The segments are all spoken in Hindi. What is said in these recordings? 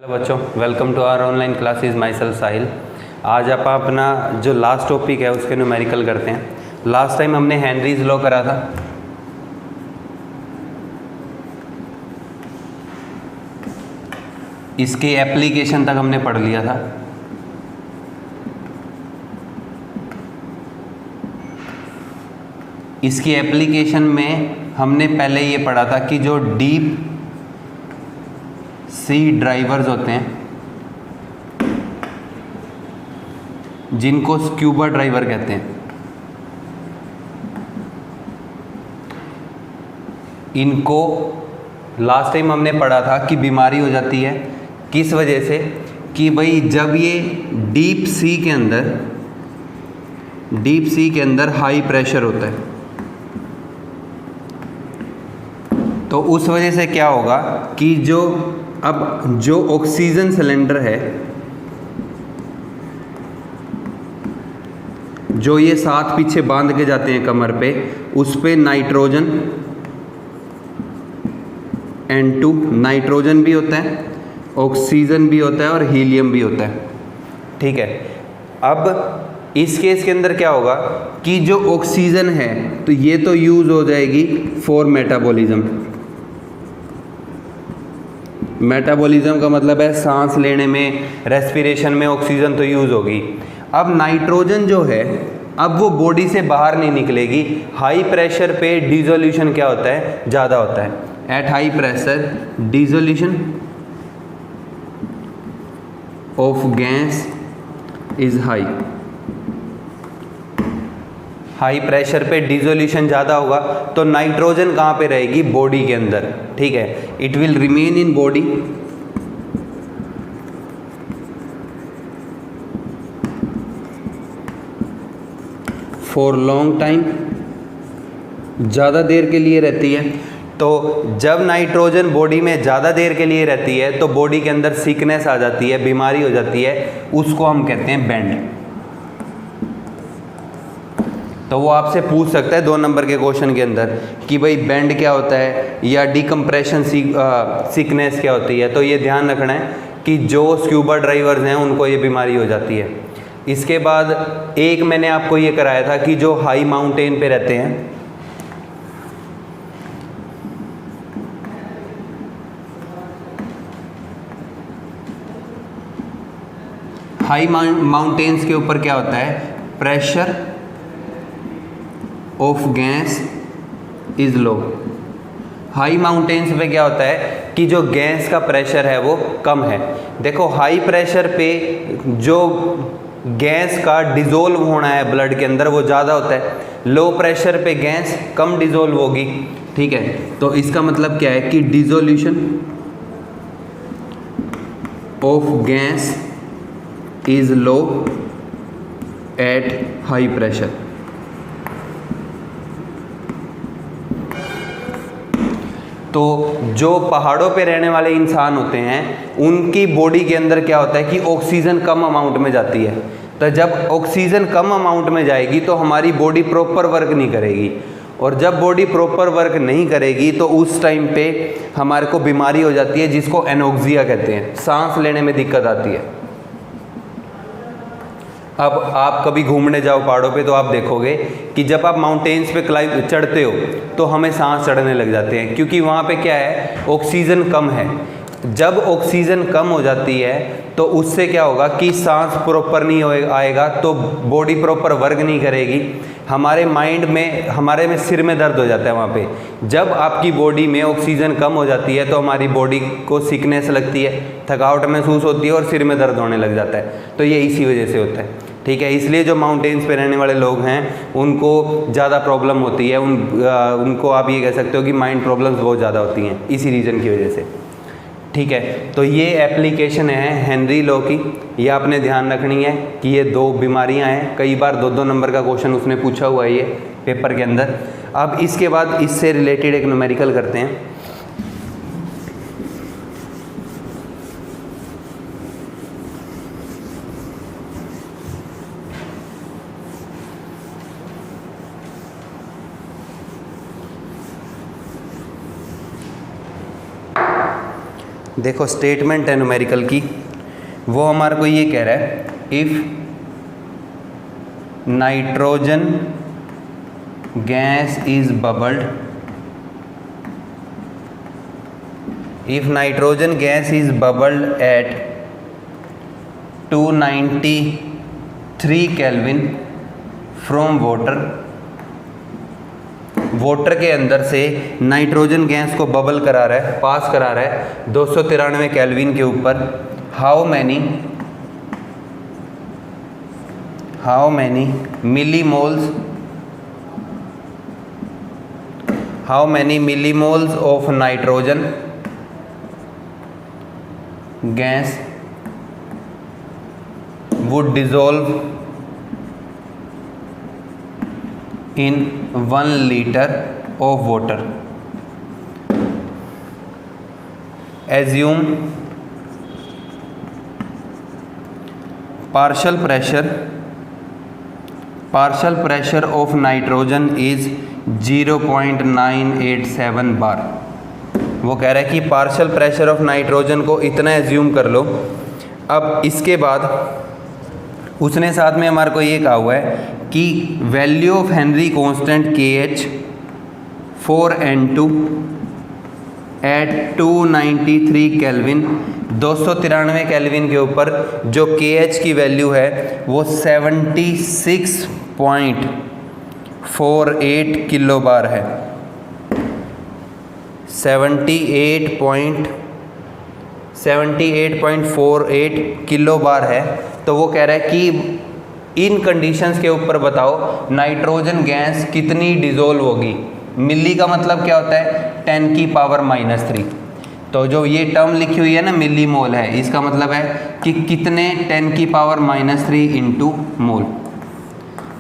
हेलो बच्चों, welcome to our online classes. My self Sahil. आज आप अपना जो लास्ट टॉपिक है उसके न्यूमेरिकल करते हैं। लास्ट टाइम हमने हेनरीज लॉ करा था। इसके एप्लीकेशन तक हमने पढ़ लिया था। इसकी एप्लीकेशन में हमने पहले ये पढ़ा था कि जो डीप सी ड्राइवर्स होते हैं, जिनको स्क्यूबा ड्राइवर कहते हैं, इनको लास्ट टाइम हमने पढ़ा था कि बीमारी हो जाती है। किस वजह से? कि भाई जब ये डीप सी के अंदर हाई प्रेशर होता है, तो उस वजह से क्या होगा कि जो ऑक्सीजन सिलेंडर है, जो ये साथ पीछे बांध के जाते हैं कमर पे, उस पे नाइट्रोजन N2 नाइट्रोजन भी होता है, ऑक्सीजन भी होता है और हीलियम भी होता है। ठीक है। अब इस केस के अंदर क्या होगा कि जो ऑक्सीजन है तो ये तो यूज हो जाएगी फॉर मेटाबॉलिज्म। मेटाबॉलिज्म का मतलब है सांस लेने में, रेस्पिरेशन में ऑक्सीजन तो यूज होगी। अब नाइट्रोजन जो है, अब वो बॉडी से बाहर नहीं निकलेगी। हाई प्रेशर पे डिसोल्यूशन क्या होता है? ज़्यादा होता है। Eight high pressure dissolution of gas is high. High pressure पे डिसोल्यूशन ज़्यादा होगा तो नाइट्रोजन कहाँ पे रहेगी? बॉडी के अंदर। ठीक है। It will remain in body for long time, ज़्यादा देर के लिए रहती है। तो जब नाइट्रोजन बॉडी में ज़्यादा देर के लिए रहती है तो बॉडी के अंदर सिकनेस आ जाती है, बीमारी हो जाती है, उसको हम कहते हैं बेंड। तो वो आपसे पूछ सकता है 2 नंबर के क्वेश्चन के अंदर कि भाई बेंड क्या होता है या डिकम्प्रेशन सिकनेस क्या होती है। तो ये ध्यान रखना है कि जो स्क्यूबा ड्राइवर्स हैं उनको ये बीमारी हो जाती है। इसके बाद एक मैंने आपको ये कराया था कि जो हाई माउंटेन पे रहते हैं, हाई माउंटेन्स के ऊपर क्या होता है? Pressure of gas is low. High mountains पे क्या होता है कि जो गैस का प्रेशर है वो कम है। देखो, हाई प्रेशर पे जो गैस का डिज़ोल्व होना है ब्लड के अंदर वो ज़्यादा होता है, लो प्रेशर पे गैस कम डिज़ोल्व होगी। ठीक है। तो इसका मतलब क्या है कि dissolution of gas is low at high pressure. तो जो पहाड़ों पे रहने वाले इंसान होते हैं उनकी बॉडी के अंदर क्या होता है कि ऑक्सीजन कम अमाउंट में जाती है। तो जब ऑक्सीजन कम अमाउंट में जाएगी तो हमारी बॉडी प्रॉपर वर्क नहीं करेगी, और जब बॉडी प्रॉपर वर्क नहीं करेगी तो उस टाइम पे हमारे को बीमारी हो जाती है जिसको एनोक्सिया कहते हैं, सांस लेने में दिक्कत आती है। अब आप कभी घूमने जाओ पहाड़ों पे तो आप देखोगे कि जब आप माउंटेन्स पे क्लाइंब चढ़ते हो तो हमें सांस चढ़ने लग जाते हैं, क्योंकि वहाँ पे क्या है? ऑक्सीजन कम है। जब ऑक्सीजन कम हो जाती है तो उससे क्या होगा कि सांस प्रॉपर नहीं आएगा, तो बॉडी प्रॉपर वर्क नहीं करेगी। हमारे माइंड में, हमारे में सिर में दर्द हो जाता है वहाँ पे। जब आपकी बॉडी में ऑक्सीजन कम हो जाती है तो हमारी बॉडी को सिकनेस लगती है, थकावट महसूस होती है और सिर में दर्द होने लग जाता है। तो ये इसी वजह से होता है। ठीक है। इसलिए जो माउंटेन्स पे रहने वाले लोग हैं उनको ज़्यादा प्रॉब्लम होती है, उनको आप ये कह सकते हो कि माइंड प्रॉब्लम्स बहुत ज़्यादा होती हैं इसी रीज़न की वजह से। ठीक है। तो ये एप्लीकेशन है हेनरी लॉ की, ये आपने ध्यान रखनी है कि ये 2 बीमारियां हैं। कई बार 2-2 नंबर का क्वेश्चन उसने पूछा हुआ है ये पेपर के अंदर। अब इसके बाद इससे रिलेटेड एक न्यूमेरिकल करते हैं। देखो स्टेटमेंट है न्यूमेरिकल की, वो हमारे को ये कह रहा है if nitrogen gas is bubbled, if nitrogen gas is bubbled at 293 Kelvin from water, water के अंदर से नाइट्रोजन गैस को बबल करा रहा है, पास करा रहा है 293 केल्विन के ऊपर, how many millimoles of nitrogen gas would dissolve in 1 liter of water. Assume partial pressure of nitrogen is 0.987 bar. वो कह रहा है कि पार्शियल प्रेशर ऑफ नाइट्रोजन को इतना एज्यूम कर लो। अब इसके बाद उसने साथ में हमारे को ये कहा हुआ है कि value of Henry constant KH 4N2 at 293 kelvin, 293 kelvin के ऊपर जो KH की वैल्यू है वो 76.48 किलो बार है, 78.48 किलो बार है। तो वो कह रहा है कि इन कंडीशंस के ऊपर बताओ नाइट्रोजन गैस कितनी डिज़ोल्व होगी। मिली का मतलब क्या होता है 10 की पावर -3, तो जो ये टर्म लिखी हुई है ना मिली मोल है, इसका मतलब है कि कितने 10 की पावर -3 इंटू मोल,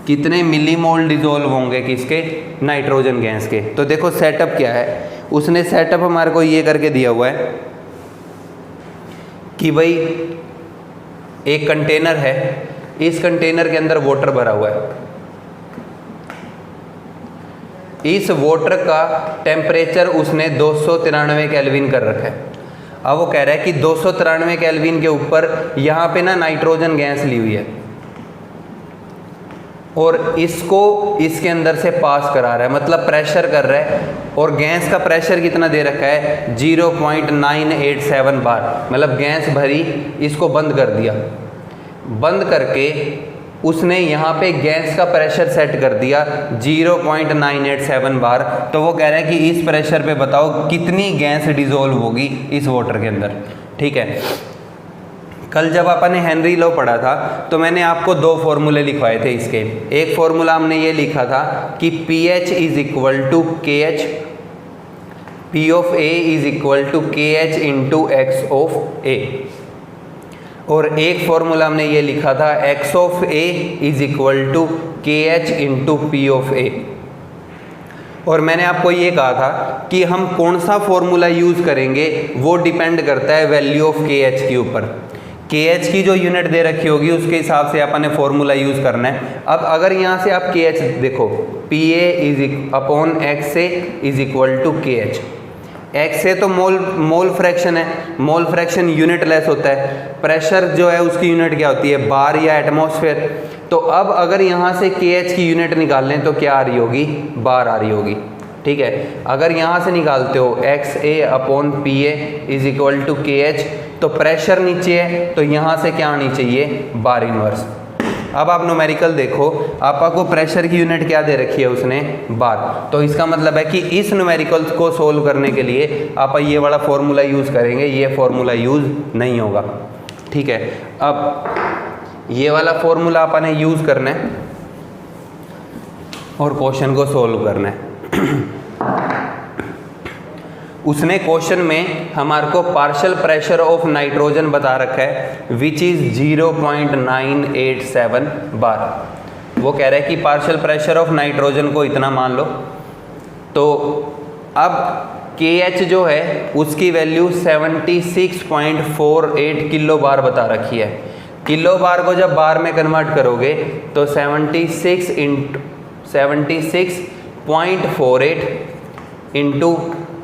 कितने मिली मोल डिज़ोल्व होंगे किसके, नाइट्रोजन गैस के। तो देखो सेटअप क्या है, उसने सेटअप हमारे को ये करके दिया हुआ है कि भाई एक कंटेनर है, इस कंटेनर के अंदर वाटर भरा हुआ है, इस वाटर का टेम्परेचर उसने 293 केल्विन कर रखा है। अब वो कह रहा है कि 293 केल्विन के ऊपर यहाँ पे ना नाइट्रोजन गैस ली हुई है और इसको इसके अंदर से पास करा रहा है, मतलब प्रेशर कर रहा है। और गैस का प्रेशर कितना दे रखा है 0.987 बार, मतलब गैस भरी, इसको बंद कर दिया। बंद करके उसने यहाँ पे गैस का प्रेशर सेट कर दिया 0.987 बार। तो वो कह रहा है कि इस प्रेशर पे बताओ कितनी गैस डिज़ोल्व होगी इस वाटर के अंदर। ठीक है, कल जब अपन ने हेनरी लॉ पढ़ा था तो मैंने आपको 2 फॉर्मूले लिखवाए थे इसके। एक फॉर्मूला हमने ये लिखा था कि PH is equal to KH, P of A is equal to KH into X of A, और एक फॉर्मूला हमने ये लिखा था X of A is equal to KH into P of A। और मैंने आपको ये कहा था कि हम कौन सा फॉर्मूला यूज़ करेंगे वो डिपेंड करता है वैल्यू ऑफ KH के ऊपर। KH की जो यूनिट दे रखी होगी उसके हिसाब से अपन ने फॉर्मूला यूज़ करना है। अब अगर यहाँ से आप KH देखो, PA is upon XA is equal to KH। XA तो मोल फ्रैक्शन है, मोल फ्रैक्शन यूनिट लेस होता है। प्रेशर जो है उसकी यूनिट क्या होती है, बार या एटमॉस्फेयर। तो अब अगर यहाँ से KH की यूनिट निकाल लें तो क्या आ रही होगी, बार आ रही होगी। ठीक है, अगर यहाँ से निकालते हो XA upon PA is equal to KH, तो प्रेशर नीचे है तो यहाँ से क्या आनी चाहिए, बार इनवर्स। अब आप न्यूमेरिकल देखो, आपको प्रेशर की यूनिट क्या दे रखी है उसने, बार। तो इसका मतलब है कि इस न्यूमेरिकल को सोल्व करने के लिए आप ये वाला फॉर्मूला यूज़ करेंगे, ये फॉर्मूला यूज़ नहीं होगा। ठीक है, अब ये वाला फॉर्मूला आपने यूज़ करना है और क्वेश्चन को सोल्व करना है। उसने क्वेश्चन में हमारे को पार्शियल प्रेशर ऑफ नाइट्रोजन बता रखा है विच इज़ 0.987 बार। वो कह रहा है कि पार्शियल प्रेशर ऑफ नाइट्रोजन को इतना मान लो। तो अब KH जो है उसकी वैल्यू 76.48 किलो बार बता रखी है। किलो बार को जब बार में कन्वर्ट करोगे तो 76.48 इंटू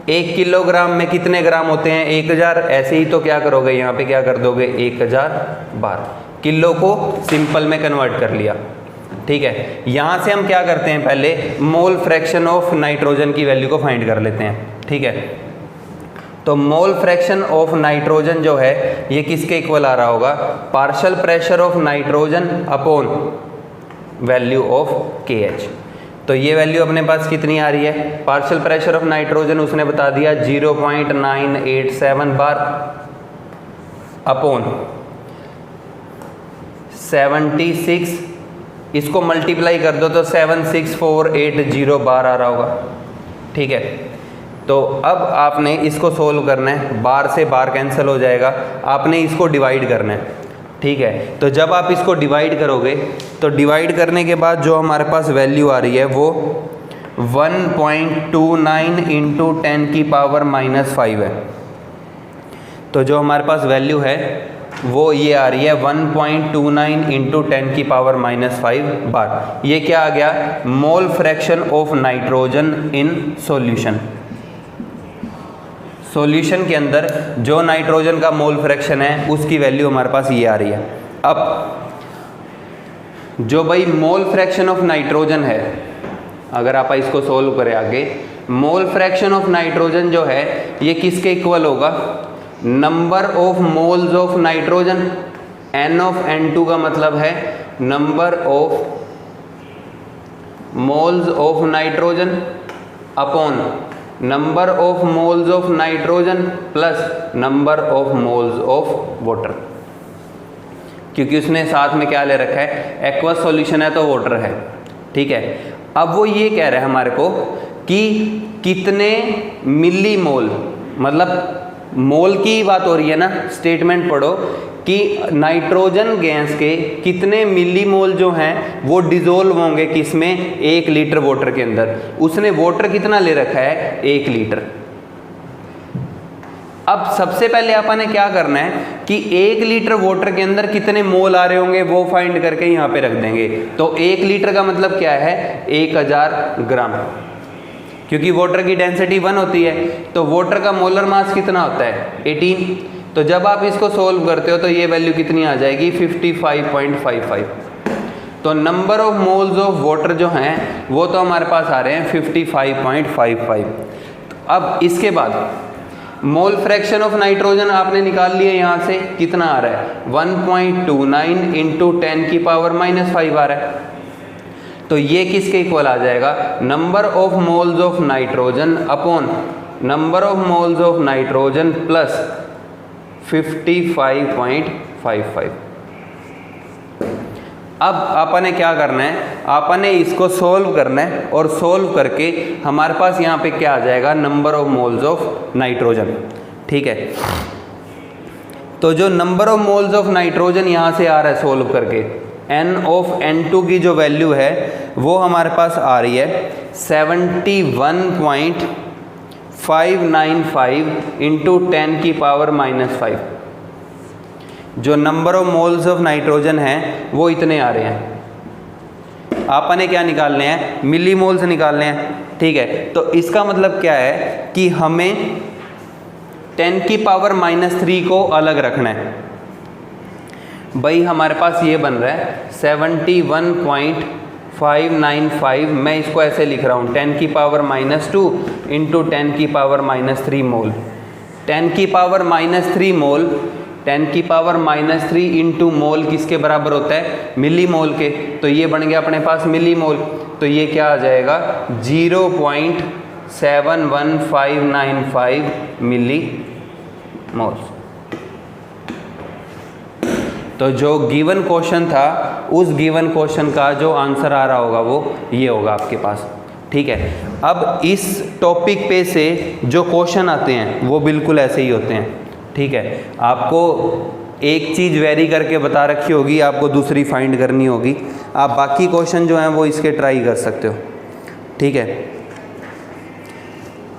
1 किलोग्राम में कितने ग्राम होते हैं? 1000। ऐसे ही तो क्या करोगे, यहाँ पे क्या कर दोगे, 1000 बार। किलो को सिंपल में कन्वर्ट कर लिया, ठीक है। यहाँ से हम क्या करते हैं, पहले मोल फ्रैक्शन ऑफ नाइट्रोजन की वैल्यू को फाइंड कर लेते हैं, ठीक है। तो मोल फ्रैक्शन ऑफ नाइट्रोजन जो है ये किसके इक्वल आ रहा होगा, partial pressure of nitrogen upon value of KH। तो ये वैल्यू अपने पास कितनी आ रही है, पार्शियल प्रेशर ऑफ नाइट्रोजन उसने बता दिया 0.987 बार अपॉन 76, इसको मल्टीप्लाई कर दो तो 76480 बार आ रहा होगा, ठीक है। तो अब आपने इसको सोल्व करना है, बार से बार कैंसिल हो जाएगा, आपने इसको डिवाइड करना है, ठीक है। तो जब आप इसको डिवाइड करोगे तो डिवाइड करने के बाद जो हमारे पास वैल्यू आ रही है वो 1.29 इंटू 10 की पावर -5 है। तो जो हमारे पास वैल्यू है वो ये आ रही है 1.29 इंटू 10 की पावर -5 बार। ये क्या आ गया, mole fraction of nitrogen in solution. Solution के अंदर जो नाइट्रोजन का मोल फ्रैक्शन है उसकी वैल्यू हमारे पास ये आ रही है। अब जो भाई मोल फ्रैक्शन ऑफ नाइट्रोजन है, अगर आप इसको सोल्व करें आगे, मोल फ्रैक्शन ऑफ नाइट्रोजन जो है ये किसके इक्वल होगा, number of moles of nitrogen. N of N2 का मतलब है number of moles of nitrogen upon number of moles of nitrogen plus number of moles of water, क्योंकि उसने साथ में क्या ले रखा है, एक्वस सॉल्यूशन है तो वाटर है, ठीक है। अब वो ये कह रहा है हमारे को कि कितने मिली मोल, मतलब मोल की बात हो रही है ना, स्टेटमेंट पढ़ो कि नाइट्रोजन गैस के कितने मिली मोल जो हैं वो डिजोल्व होंगे किसमें, 1 लीटर वाटर के अंदर। उसने वाटर कितना ले रखा है, 1 लीटर। अब सबसे पहले अपन ने क्या करना है कि 1 लीटर वाटर के अंदर कितने मोल आ रहे होंगे वो फाइंड करके यहाँ पे रख देंगे। तो 1 लीटर का मतलब क्या है, 1000 ग्राम, क्योंकि वाटर की डेंसिटी 1 होती है। तो वाटर का मोलर मास कितना होता है, 18। तो जब आप इसको सोल्व करते हो तो ये वैल्यू कितनी आ जाएगी, 55.55। तो number of moles of water जो हैं वो तो हमारे पास आ रहे हैं 55.55। अब इसके बाद मोल फ्रैक्शन ऑफ नाइट्रोजन आपने निकाल लिया, यहाँ से कितना आ रहा है, 1.29 इंटू 10 की पावर -5 आ रहा है। तो ये किसके इक्वल आ जाएगा, number of moles of nitrogen upon number of moles of nitrogen plus 55.55। अब आपने ने क्या करना है, आपने ने इसको सोल्व करना है और सोल्व करके हमारे पास यहाँ पे क्या आ जाएगा, number of moles of nitrogen, ठीक है। तो जो number of moles of nitrogen यहाँ से आ रहा है सोल्व करके, N ऑफ N2 की जो वैल्यू है वो हमारे पास आ रही है 71.595 इंटू 10 की पावर -5। जो number of moles of nitrogen है वो इतने आ रहे हैं। आपने क्या निकालने हैं, मिली मोल्स निकालने हैं, ठीक है। तो इसका मतलब क्या है कि हमें 10 की पावर -3 को अलग रखना है। भाई हमारे पास ये बन रहा है 71.595, मैं इसको ऐसे लिख रहा हूँ 10 की पावर -2 इंटू 10 की पावर -3 मोल। 10 की पावर -3 मोल, 10 की पावर -3 इंटू मोल किसके बराबर होता है, मिली मोल के। तो ये बन गया अपने पास मिली मोल। तो ये क्या आ जाएगा, 0.71595 मिली मोल। तो जो गिवन क्वेश्चन था उस गिवन क्वेश्चन का जो आंसर आ रहा होगा वो ये होगा आपके पास, ठीक है। अब इस टॉपिक पे से जो क्वेश्चन आते हैं वो बिल्कुल ऐसे ही होते हैं, ठीक है। आपको एक चीज़ वेरी करके बता रखी होगी, आपको दूसरी फाइंड करनी होगी। आप बाकी क्वेश्चन जो हैं वो इसके ट्राई कर सकते हो, ठीक है।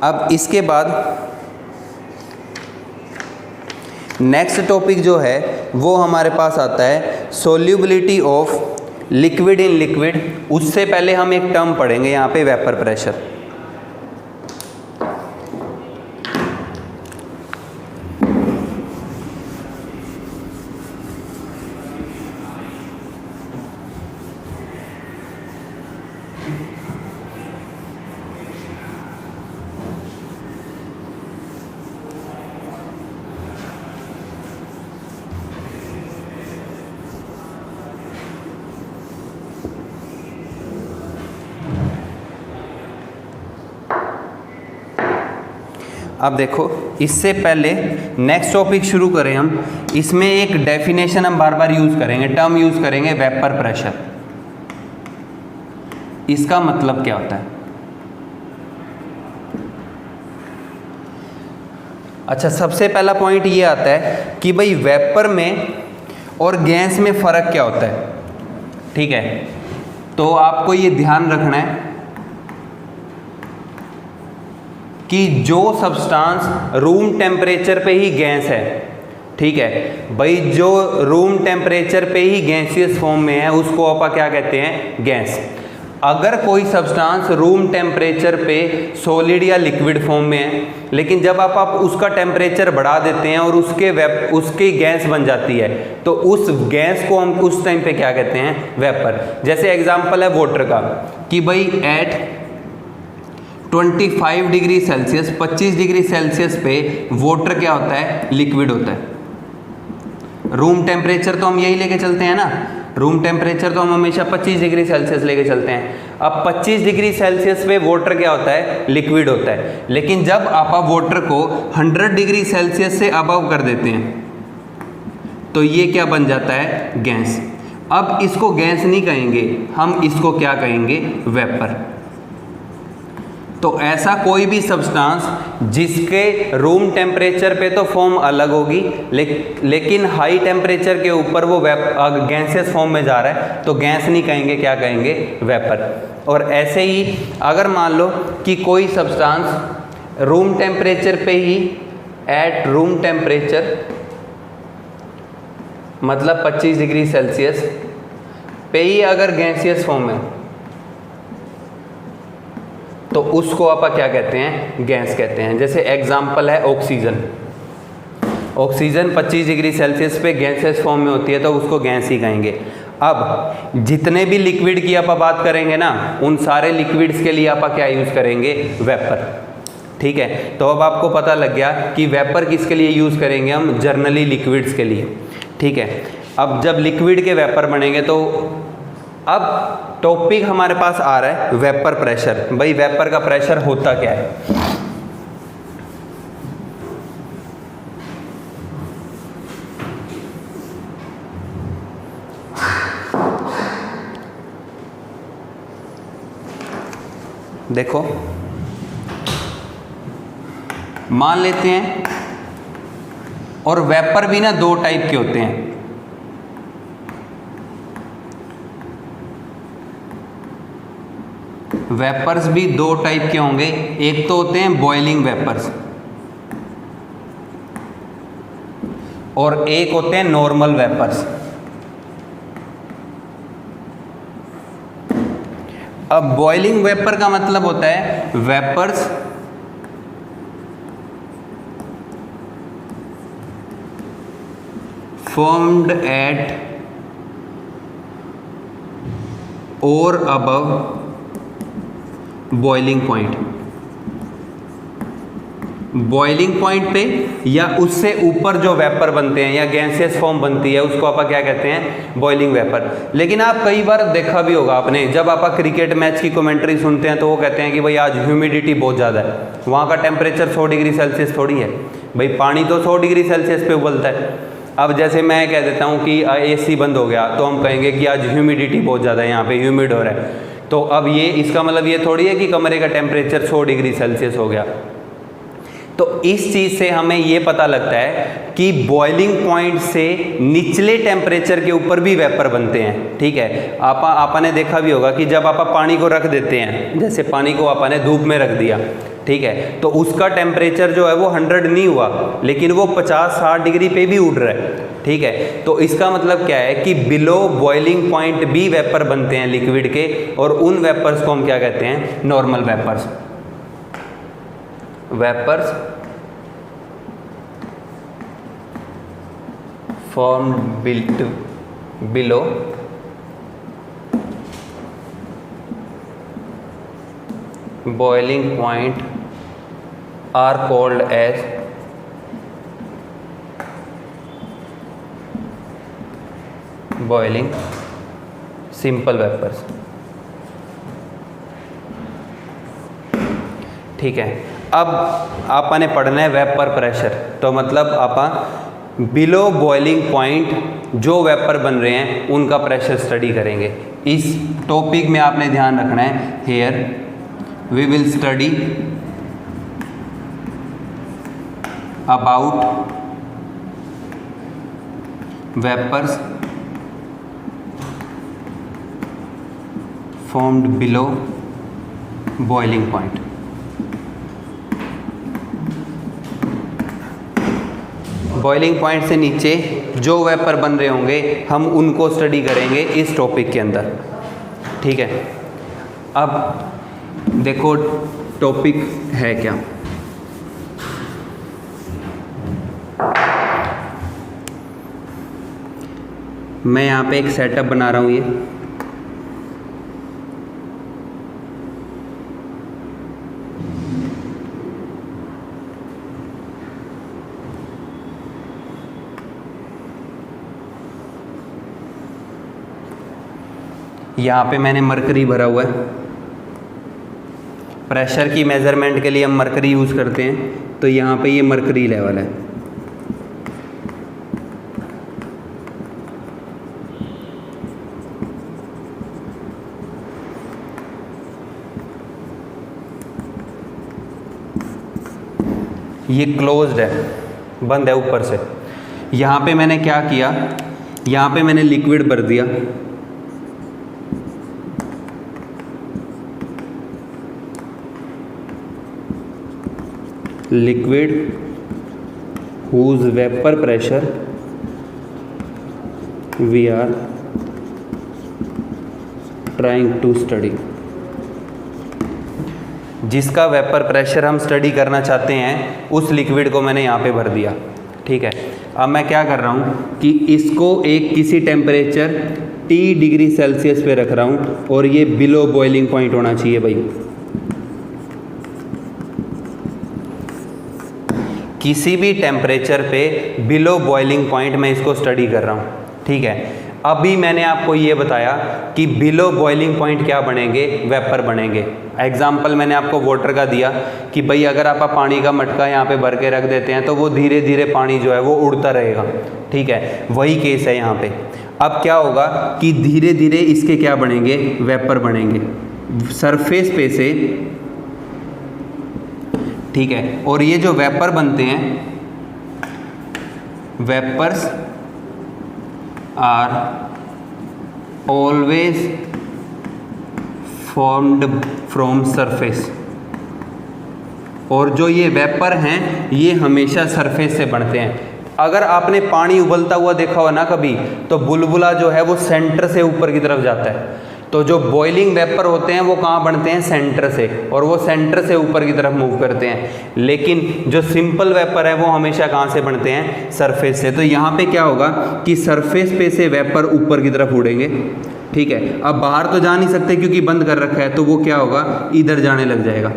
अब इसके बाद नेक्स्ट टॉपिक जो है वो हमारे पास आता है solubility of liquid in liquid. उससे पहले हम एक टर्म पढ़ेंगे यहाँ पे, वेपर प्रेशर। अब देखो, इससे पहले नेक्स्ट टॉपिक शुरू करें हम, इसमें एक डेफिनेशन हम बार बार यूज करेंगे, टर्म यूज करेंगे, वेपर प्रेशर। इसका मतलब क्या होता है? अच्छा, सबसे पहला पॉइंट ये आता है कि भाई वेपर में और गैस में फ़र्क क्या होता है। ठीक है, तो आपको ये ध्यान रखना है कि जो सब्सटेंस रूम टेम्परेचर पे ही गैस है, ठीक है भाई, जो रूम टेम्परेचर पे ही गैसियस फॉर्म में है उसको आप क्या कहते हैं? गैस। अगर कोई सब्सटेंस रूम टेम्परेचर पे सॉलिड या लिक्विड फॉर्म में है, लेकिन जब आप उसका टेम्परेचर बढ़ा देते हैं और उसकी गैस बन जाती है, तो उस गैस को हम उस टाइम पे क्या कहते हैं? वेपर। जैसे एग्जांपल है वाटर का कि भाई at 25 degree Celsius, 25 degree Celsius पे वाटर क्या होता है? लिक्विड होता है। रूम टेम्परेचर तो हम यही लेके चलते हैं ना, रूम टेम्परेचर तो हम हमेशा 25 डिग्री सेल्सियस लेके चलते हैं। अब 25 डिग्री सेल्सियस पे वाटर क्या होता है? लिक्विड होता है। लेकिन जब आप वाटर को 100 डिग्री सेल्सियस से अबव कर देते हैं तो ये क्या बन जाता है? गैस। अब इसको गैस नहीं कहेंगे, हम इसको क्या कहेंगे? वेपर। तो ऐसा कोई भी सब्सटेंस जिसके रूम टेम्परेचर पे तो फॉर्म अलग होगी, लेकिन हाई टेम्परेचर के ऊपर वो गैसियस फॉर्म में जा रहा है, तो गैस नहीं कहेंगे, क्या कहेंगे? वेपर। और ऐसे ही अगर मान लो कि कोई सब्सटेंस रूम टेम्परेचर पे ही, एट रूम टेम्परेचर मतलब 25 डिग्री सेल्सियस पे ही अगर गैसियस फॉर्म है, तो उसको आप क्या कहते हैं? गैस कहते हैं। जैसे एग्जाम्पल है ऑक्सीजन। ऑक्सीजन 25 डिग्री सेल्सियस पे गैसियस फॉर्म में होती है, तो उसको गैस ही कहेंगे। अब जितने भी लिक्विड की आप बात करेंगे ना, उन सारे लिक्विड्स के लिए आप क्या यूज़ करेंगे? वेपर। ठीक है, तो अब आपको पता लग गया कि वेपर किसके लिए यूज़ करेंगे हम? जनरली लिक्विड्स के लिए। ठीक है, अब जब लिक्विड के वेपर बनेंगे तो अब टॉपिक हमारे पास आ रहा है वेपर प्रेशर। भाई वेपर का प्रेशर होता क्या है? देखो, मान लेते हैं, और वेपर भी ना दो टाइप के होते हैं। वेपर्स भी दो टाइप के होंगे। एक तो होते हैं बॉइलिंग वेपर्स और एक होते हैं नॉर्मल वेपर्स। अब बॉइलिंग वेपर का मतलब होता है vapours formed at or above boiling point. Boiling point पे या उससे ऊपर जो वेपर बनते हैं या गैसियस फॉर्म बनती है, उसको आप क्या कहते हैं? Boiling vapour. लेकिन आप कई बार देखा भी होगा आपने, जब आप क्रिकेट मैच की कमेंट्री सुनते हैं तो वो कहते हैं कि भाई आज ह्यूमिडिटी बहुत ज़्यादा है। वहाँ का टेम्परेचर 100 डिग्री सेल्सियस थोड़ी है भाई, पानी तो 100 डिग्री सेल्सियस पे उबलता है। अब जैसे मैं कह देता हूँ कि AC बंद हो गया, तो हम कहेंगे कि आज ह्यूमिडिटी बहुत ज़्यादा है, यहाँ पे ह्यूमिड हो रहा है। तो अब ये इसका मतलब ये थोड़ी है कि कमरे का टेम्परेचर 100 डिग्री सेल्सियस हो गया। तो इस चीज़ से हमें ये पता लगता है कि बॉइलिंग पॉइंट से निचले टेम्परेचर के ऊपर भी वेपर बनते हैं। ठीक है, आपने देखा भी होगा कि जब आप पानी को रख देते हैं, जैसे पानी को आपने धूप में रख दिया, ठीक है, तो उसका टेम्परेचर जो है वो 100 नहीं हुआ, लेकिन वो 50-60 डिग्री पे भी उड़ रहा है। ठीक है, तो इसका मतलब क्या है कि बिलो बॉइलिंग पॉइंट भी वेपर बनते हैं लिक्विड के, और उन वेपर्स को हम क्या कहते हैं? Normal vapours. Vapours formed below boiling point are called as boiling simple vapors। ठीक है, अब आपने पढ़ना है वेपर प्रेशर, तो मतलब आप बिलो बॉइलिंग पॉइंट जो वेपर बन रहे हैं उनका प्रेशर स्टडी करेंगे। इस टॉपिक में आपने ध्यान रखना है, here we will study about vapours formed below boiling point। Boiling point से नीचे जो वेपर बन रहे होंगे हम उनको स्टडी करेंगे इस टॉपिक के अंदर, ठीक है। अब देखो टॉपिक है क्या, मैं यहाँ पे एक सेटअप बना रहा हूँ। ये यहाँ पे मैंने मरकरी भरा हुआ है। प्रेशर की मेज़रमेंट के लिए हम मरकरी यूज़ करते हैं, तो यहाँ पे ये मरकरी लेवल है। ये क्लोज्ड है, बंद है ऊपर से। यहाँ पे मैंने क्या किया, यहाँ पे मैंने लिक्विड भर दिया। Liquid whose vapor pressure we are trying to study, जिसका वेपर प्रेशर हम स्टडी करना चाहते हैं उस लिक्विड को मैंने यहाँ पे भर दिया, ठीक है। अब मैं क्या कर रहा हूँ कि इसको एक किसी टेम्परेचर T डिग्री सेल्सियस पे रख रहा हूँ और ये बिलो बॉइलिंग पॉइंट होना चाहिए भाई। किसी भी टेम्परेचर पे बिलो बॉइलिंग पॉइंट मैं इसको स्टडी कर रहा हूँ, ठीक है। अभी मैंने आपको ये बताया कि बिलो बॉइलिंग पॉइंट क्या बनेंगे, वेपर बनेंगे। एग्जाम्पल मैंने आपको वाटर का दिया कि भाई अगर आप पानी का मटका यहाँ पे भर के रख देते हैं तो वो धीरे धीरे पानी जो है वो उड़ता रहेगा, ठीक है। वही केस है यहाँ पे। अब क्या होगा कि धीरे धीरे इसके क्या बनेंगे, वेपर बनेंगे सरफेस पे से, ठीक है। और ये जो वेपर बनते हैं, vapours are always formed from surface, और जो ये वेपर हैं ये हमेशा सरफेस से बनते हैं। अगर आपने पानी उबलता हुआ देखा हो ना कभी, तो बुलबुला जो है वो सेंटर से ऊपर की तरफ जाता है। तो जो बॉइलिंग वेपर होते हैं वो कहाँ बनते हैं, सेंटर से, और वो सेंटर से ऊपर की तरफ मूव करते हैं। लेकिन जो सिंपल वेपर है वो हमेशा कहाँ से बनते हैं, सरफेस से। तो यहाँ पे क्या होगा कि सरफेस पे से वेपर ऊपर की तरफ उड़ेंगे, ठीक है। अब बाहर तो जा नहीं सकते क्योंकि बंद कर रखा है, तो वो क्या होगा, इधर जाने लग जाएगा।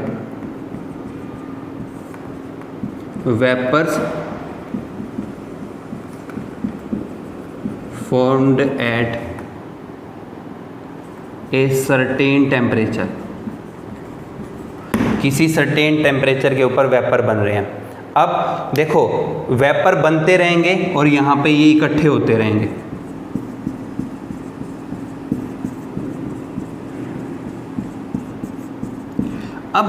Vapours formed at a certain temperature, किसी सर्टेन टेम्परेचर के ऊपर वेपर बन रहे हैं। अब देखो वेपर बनते रहेंगे और यहाँ पे ये इकट्ठे होते रहेंगे। अब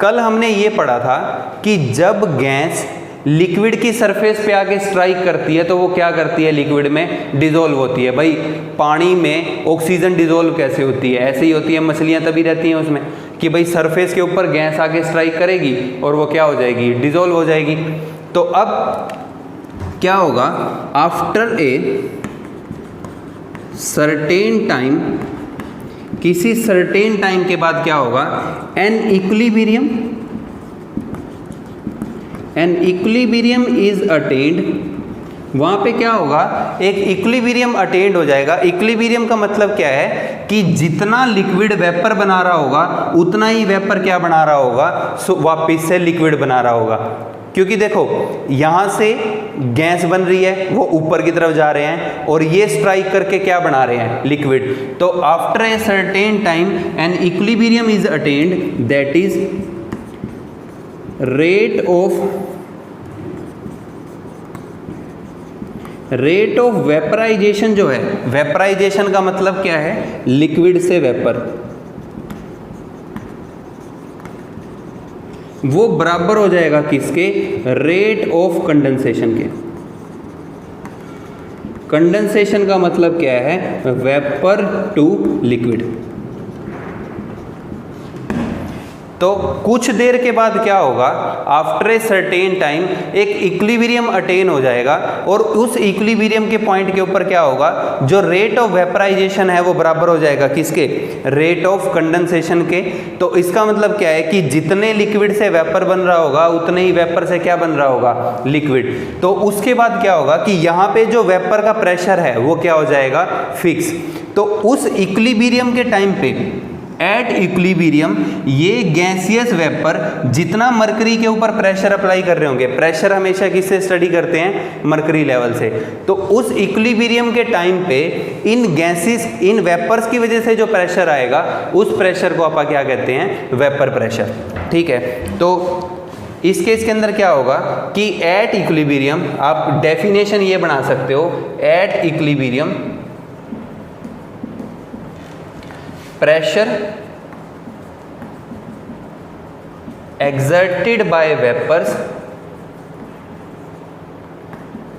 कल हमने ये पढ़ा था कि जब गैस लिक्विड की सरफेस पे आके स्ट्राइक करती है तो वो क्या करती है, लिक्विड में डिजोल्व होती है। भाई पानी में ऑक्सीजन डिजोल्व कैसे होती है, ऐसे ही होती है। मछलियां तभी रहती हैं उसमें कि भाई सरफेस के ऊपर गैस आके स्ट्राइक करेगी और वो क्या हो जाएगी, डिजोल्व हो जाएगी। तो अब क्या होगा, आफ्टर ए सर्टेन टाइम, किसी सर्टेन टाइम के बाद क्या होगा, एन इक्विलिब्रियम इज अटेन्ड। वहाँ पे क्या होगा, एक इक्विलिब्रियम अटेन्ड हो जाएगा। इक्विलिब्रियम का मतलब क्या है कि जितना लिक्विड वेपर बना रहा होगा उतना ही वेपर क्या बना रहा होगा, वापस से लिक्विड बना रहा होगा। क्योंकि देखो यहाँ से गैस बन रही है, वो ऊपर की तरफ जा रहे हैं और ये स्ट्राइक करके क्या बना रहे हैं, लिक्विड। तो after a certain time an equilibrium is attained, that is rate of vaporisation जो है, वेपराइजेशन का मतलब क्या है, लिक्विड से वेपर, वो बराबर हो जाएगा किसके, रेट ऑफ कंडेंसेशन के। कंडेंसेशन का मतलब क्या है, वेपर टू लिक्विड। तो कुछ देर के बाद क्या होगा, आफ्टर ए सर्टेन टाइम एक इक्विलिब्रियम अटेन हो जाएगा, और उस इक्विलिब्रियम के पॉइंट के ऊपर क्या होगा, जो रेट ऑफ वेपराइजेशन है वो बराबर हो जाएगा किसके, रेट ऑफ कंडेंसेशन के। तो इसका मतलब क्या है कि जितने लिक्विड से वेपर बन रहा होगा उतने ही वेपर से क्या बन रहा होगा, लिक्विड। तो उसके बाद क्या होगा कि यहाँ पे जो वेपर का प्रेशर है वो क्या हो जाएगा, फिक्स। तो उस इक्विलिब्रियम के टाइम पे, एट इक्विलिब्रियम, ये गैसियस वेपर जितना मरकरी के ऊपर प्रेशर अप्लाई कर रहे होंगे, प्रेशर हमेशा किससे स्टडी करते हैं, मरकरी लेवल से। तो उस इक्विलिब्रियम के टाइम पे इन गैसेस, इन वेपर्स की वजह से जो प्रेशर आएगा उस प्रेशर को आप क्या कहते हैं, वेपर प्रेशर। ठीक है, तो इस केस के अंदर क्या होगा कि एट इक्विलिब्रियम, आप डेफिनेशन ये बना सकते हो, at equilibrium pressure exerted by vapors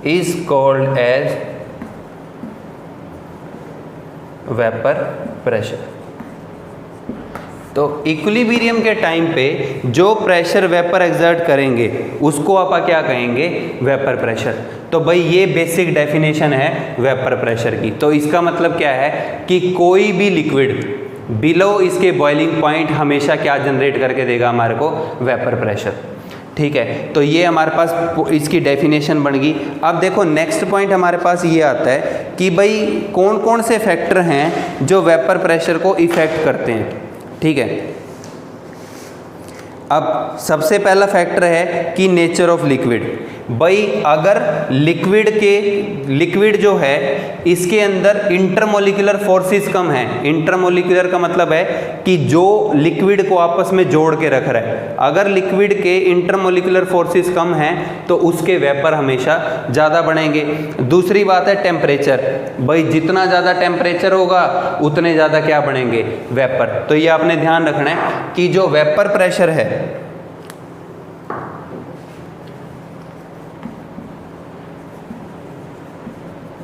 is called as vapor pressure। तो इक्विलिब्रियम के टाइम पे जो प्रेशर वेपर एक्सर्ट करेंगे उसको आप क्या कहेंगे, वेपर प्रेशर। तो भाई ये बेसिक डेफिनेशन है वेपर प्रेशर की। तो इसका मतलब क्या है कि कोई भी लिक्विड बिलो इसके बॉइलिंग पॉइंट हमेशा क्या जनरेट करके देगा हमारे को, वेपर प्रेशर। ठीक है, तो ये हमारे पास इसकी डेफिनेशन बन गई। अब देखो नेक्स्ट पॉइंट हमारे पास ये आता है कि भाई कौन कौन से फैक्टर हैं जो वेपर प्रेशर को इफेक्ट करते हैं। ठीक है, अब सबसे पहला फैक्टर है कि नेचर ऑफ लिक्विड। भाई अगर लिक्विड जो है इसके अंदर इंटरमोलिकुलर फोर्सेस कम है, इंटरमोलिकुलर का मतलब है कि जो लिक्विड को आपस में जोड़ के रख रहा है, अगर लिक्विड के इंटरमोलिकुलर फोर्सेस कम हैं तो उसके वेपर हमेशा ज़्यादा बढ़ेंगे। दूसरी बात है टेम्परेचर, भाई जितना ज़्यादा टेम्परेचर होगा उतने ज़्यादा क्या बढ़ेंगे, वेपर। तो ये आपने ध्यान रखना है कि जो वेपर प्रेशर है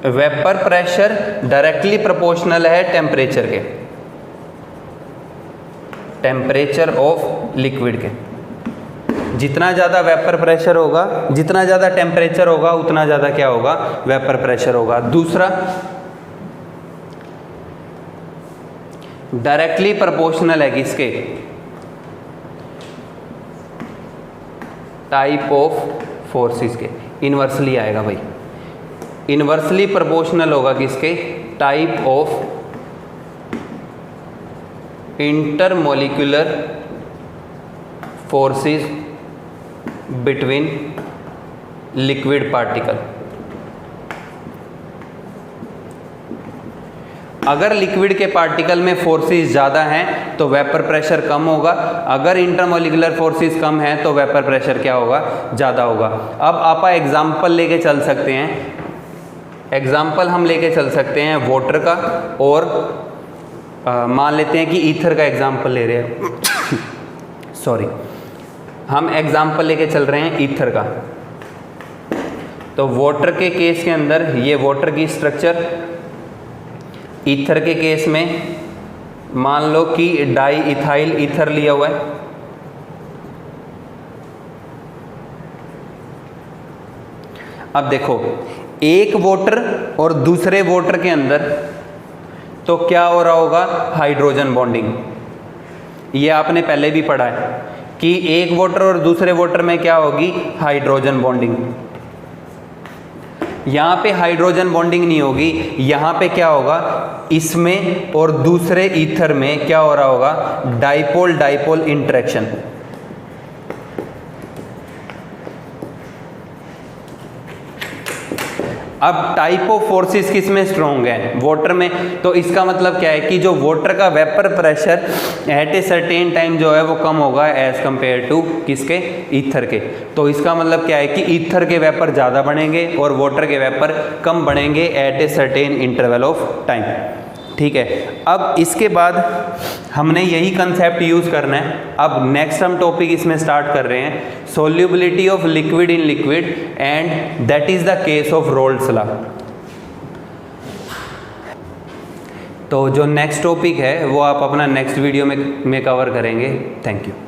वेपर प्रेशर डायरेक्टली प्रोपोर्शनल है टेम्परेचर के, टेम्परेचर ऑफ लिक्विड के। जितना ज़्यादा वेपर प्रेशर होगा, जितना ज़्यादा टेम्परेचर होगा उतना ज़्यादा क्या होगा, वेपर प्रेशर होगा। दूसरा डायरेक्टली प्रोपोर्शनल है किसके, टाइप ऑफ फोर्सेस के। इनवर्सली आएगा भाई, इनवर्सली प्रोपोर्शनल होगा किसके, type of intermolecular forces between liquid particle. अगर लिक्विड के पार्टिकल में फोर्सेस ज़्यादा हैं तो वेपर प्रेशर कम होगा, अगर इंटरमोलिकुलर फोर्सेस कम हैं तो वेपर प्रेशर क्या होगा, ज़्यादा होगा। अब आप एग्जाम्पल लेके चल सकते हैं, एग्जाम्पल हम लेके चल सकते हैं वाटर का, और मान लेते हैं कि ईथर का एग्जाम्पल ले रहे हैं सॉरी, हम एग्जाम्पल लेके चल रहे हैं ईथर का। तो वाटर के केस के अंदर ये वाटर की स्ट्रक्चर, ईथर के केस में मान लो कि डाई इथाइल ईथर लिया हुआ है। अब देखो एक वाटर और दूसरे वाटर के अंदर तो क्या हो रहा होगा, हाइड्रोजन बॉन्डिंग। ये आपने पहले भी पढ़ा है कि एक वाटर और दूसरे वाटर में क्या होगी, हाइड्रोजन बॉन्डिंग। यहाँ पे हाइड्रोजन बॉन्डिंग नहीं होगी, यहाँ पे क्या होगा, इसमें और दूसरे ईथर में क्या हो रहा होगा, डाइपोल डाइपोल इंटरेक्शन। अब टाइप ऑफ फोर्सेस किस में स्ट्रॉन्ग है, वाटर में। तो इसका मतलब क्या है कि जो वाटर का vapour pressure at a certain time जो है वो कम होगा एज कंपेयर टू किसके, ईथर के। तो इसका मतलब क्या है कि ईथर के वेपर ज़्यादा बढ़ेंगे और वाटर के वेपर कम बढ़ेंगे at a certain interval of time. ठीक है, अब इसके बाद हमने यही कंसेप्ट यूज़ करना है। अब नेक्स्ट हम टॉपिक इसमें स्टार्ट कर रहे हैं, solubility of liquid in liquid, and that is the case of roles law. तो जो नेक्स्ट टॉपिक है वो आप अपना नेक्स्ट वीडियो में कवर करेंगे। Thank you.